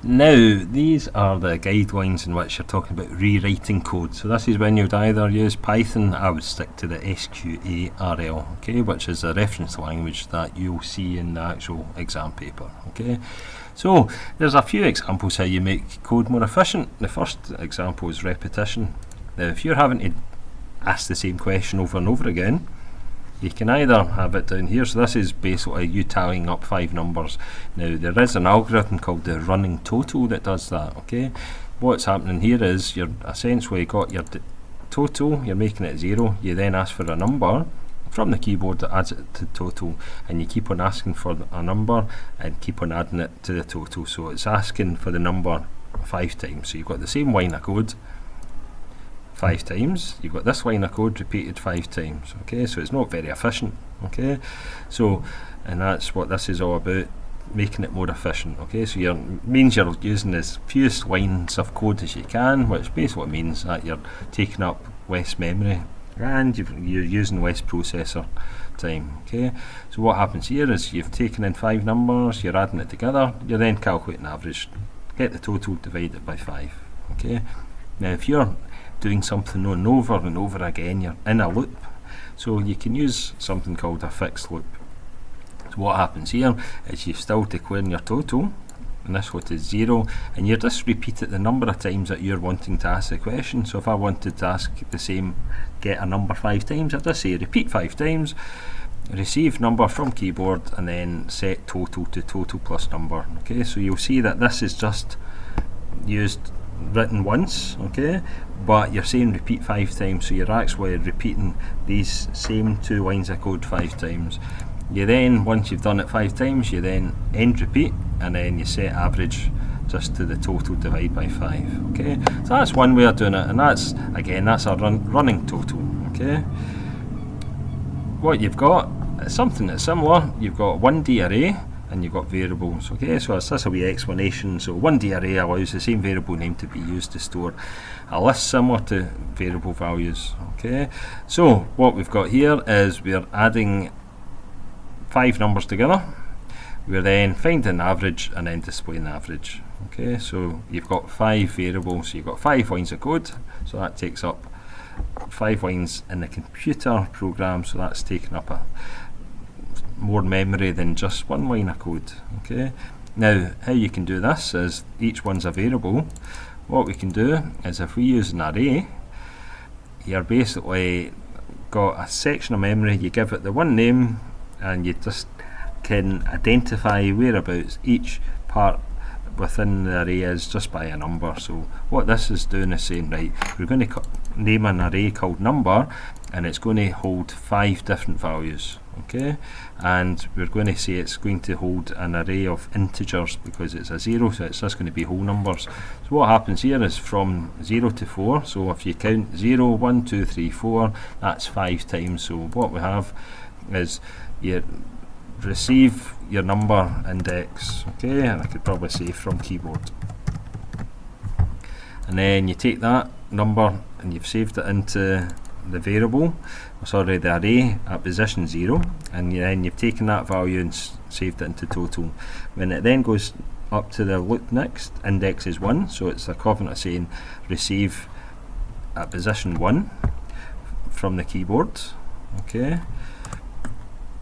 Now, these are the guidelines in which you're talking about rewriting code. So this is when you'd either use Python. I would stick to the SQA okay, which is a reference language that you'll see in the actual exam paper. Okay, so there's a few examples how you make code more efficient. The first example is repetition. Now, if you're having to ask the same question over and over again, you can either have it down here. So this is basically you tallying up 5 numbers. Now, there is an algorithm called the running total that does that. Okay, what's happening here is you're essentially got your total, you're making it 0, you then ask for a number from the keyboard that adds it to total, and you keep on asking for a number and keep on adding it to the total. So it's asking for the number 5 times. So you've got the same line of code 5 times, you've got this line of code repeated 5 times. Okay, so it's not very efficient. Okay, so, and that's what this is all about, making it more efficient. Okay, so means you're using as fewest lines of code as you can, which basically means that you're taking up less memory and you're using less processor time. Okay, so what happens here is you've taken in 5 numbers, you're adding it together, you're then calculating average, get the total, divide it by 5. Okay, now if you're doing something over and over again, you're in a loop, so you can use something called a fixed loop. So what happens here is you're still declaring your total, and this one is 0, and you just repeat it the number of times that you're wanting to ask the question. So if I wanted to ask the same, get a number 5 times, I'd just say repeat 5 times, receive number from keyboard, and then set total to total plus number. Okay, so you'll see that this is just written once, okay, but you're saying repeat 5 times, so you're actually repeating these same 2 lines of code 5 times. You then, once you've done it 5 times, you then end repeat, and then you set average just to the total, divide by 5. Okay, so that's one way of doing it, and that's, again, that's a running total. Okay, what you've got is something that's similar. You've got 1D array and you've got variables. Okay, so it's just a wee explanation. So 1D array allows the same variable name to be used to store a list similar to variable values. Okay, so what we've got here is we're adding 5 numbers together, we're then finding average and then displaying average. Okay, so you've got 5 variables, so you've got 5 lines of code, so that takes up 5 lines in the computer program, so that's taking up more memory than just 1 line of code. Okay, now how you can do this is each one's a variable. What we can do is if we use an array, you're basically got a section of memory, you give it the one name, and you just can identify whereabouts each part within the array is just by a number. So what this is doing is saying, right, we're going to name an array called number, and it's going to hold 5 different values. Okay, and we're going to say it's going to hold an array of integers because it's a 0, so it's just going to be whole numbers. So what happens here is from 0 to 4, so if you count 0, 1, 2, 3, 4, that's 5 times. So what we have is you receive your number index, okay, and I could probably say from keyboard, and then you take that number and you've saved it into the variable, sorry, the array at position 0, and then you've taken that value and saved it into total. When it then goes up to the loop next, index is 1, so it's equivalent to saying receive at position 1 from the keyboard. Okay,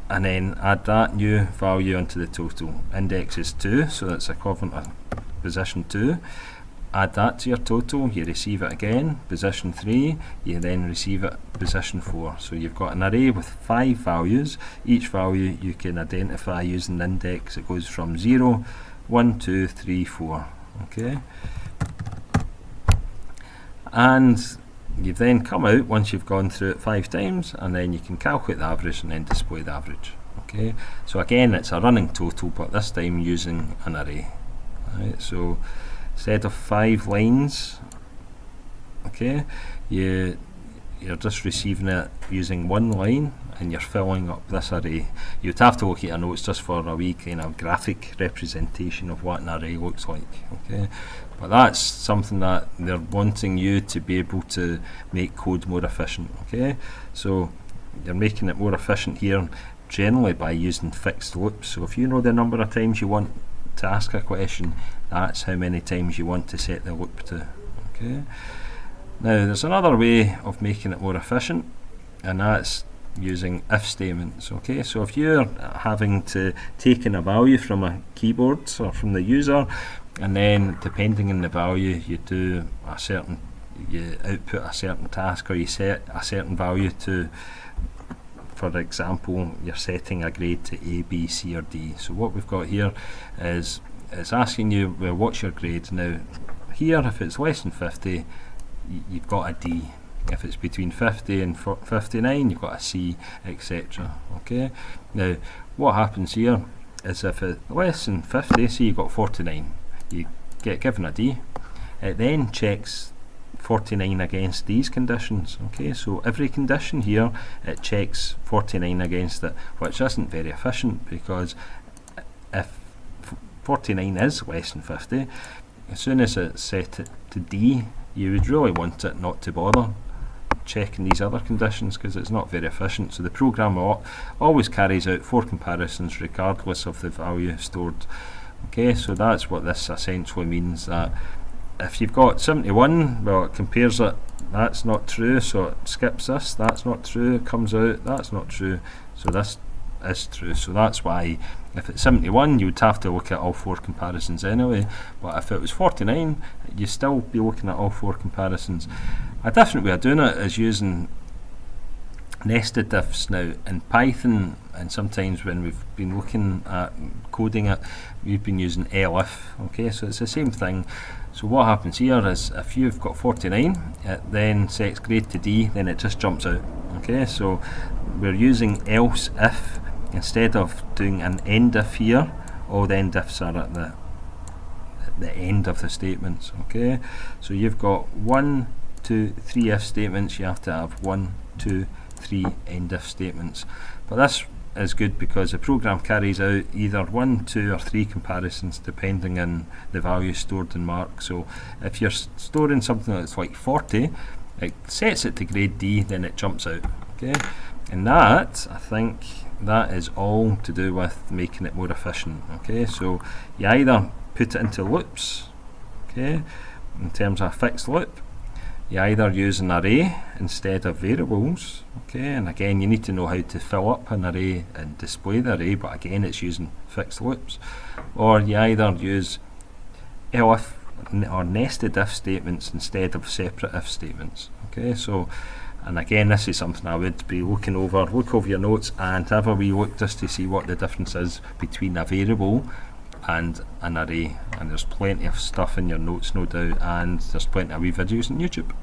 and then add that new value into the total. Index is 2, so that's equivalent to position 2. Add that to your total, you receive it again, position 3, you then receive it position 4. So you've got an array with 5 values. Each value you can identify using the index. It goes from 0, 1, 2, 3, 4. Okay, and you've then come out once you've gone through it 5 times, and then you can calculate the average and then display the average. Okay, so again it's a running total, but this time using an array. Right, so instead of 5 lines, okay, you're just receiving it using 1 line, and you're filling up this array. You'd have to look at your notes just for a wee kind of graphic representation of what an array looks like. Okay, but that's something that they're wanting you to be able to make code more efficient. Okay, so you're making it more efficient here generally by using fixed loops. So if you know the number of times you want to ask a question, that's how many times you want to set the loop to. Okay. Now there's another way of making it more efficient, and that's using if statements. Okay, so if you're having to take in a value from a keyboard or from the user, and then depending on the value you output a certain task, or you set a certain value to, for example, you're setting a grade to A, B, C or D. So what we've got here is it's asking you, well, what's your grade? Now here, if it's less than 50, you've got a D. If it's between 50 and 59, you've got a C, etc. Okay. Now, what happens here is if it's less than 50, say you've got 49, you get given a D. It then checks 49 against these conditions. Okay, so every condition here, it checks 49 against it, which isn't very efficient, because if 49 is less than 50, as soon as it's set it to D, you would really want it not to bother checking these other conditions, because it's not very efficient. So the program always carries out 4 comparisons regardless of the value stored. Okay, so that's what this essentially means, that if you've got 71, well, it compares it, that's not true, so it skips this, that's not true, it comes out, that's not true, so this is true. So that's why if it's 71, you would have to look at all 4 comparisons anyway, but if it was 49, you'd still be looking at all 4 comparisons. A different way of doing it is using nested diffs. Now in Python, and sometimes when we've been looking at coding it, we've been using elif. Okay, so it's the same thing. So what happens here is if you've got 49, it then sets grade to D, then it just jumps out. Okay, so we're using else if instead of doing an end if here. All the end ifs are at the end of the statements. Okay, so you've got 1, 2, 3 if statements, you have to have 1, 2, 3 end if statements. But this is good because the program carries out either 1, 2 or 3 comparisons depending on the value stored in mark. So if you're storing something that's like 40, it sets it to grade D, then it jumps out. Okay, and that, I think that is all to do with making it more efficient. Okay, so you either put it into loops, okay, in terms of a fixed loop. You either use an array instead of variables, okay, and again you need to know how to fill up an array and display the array, but again it's using fixed loops. Or you either use elif or nested if statements instead of separate if statements. Okay, so, and again this is something I would be look over your notes and have a wee look just to see what the difference is between a variable and an array, and there's plenty of stuff in your notes, no doubt, and there's plenty of wee videos on YouTube.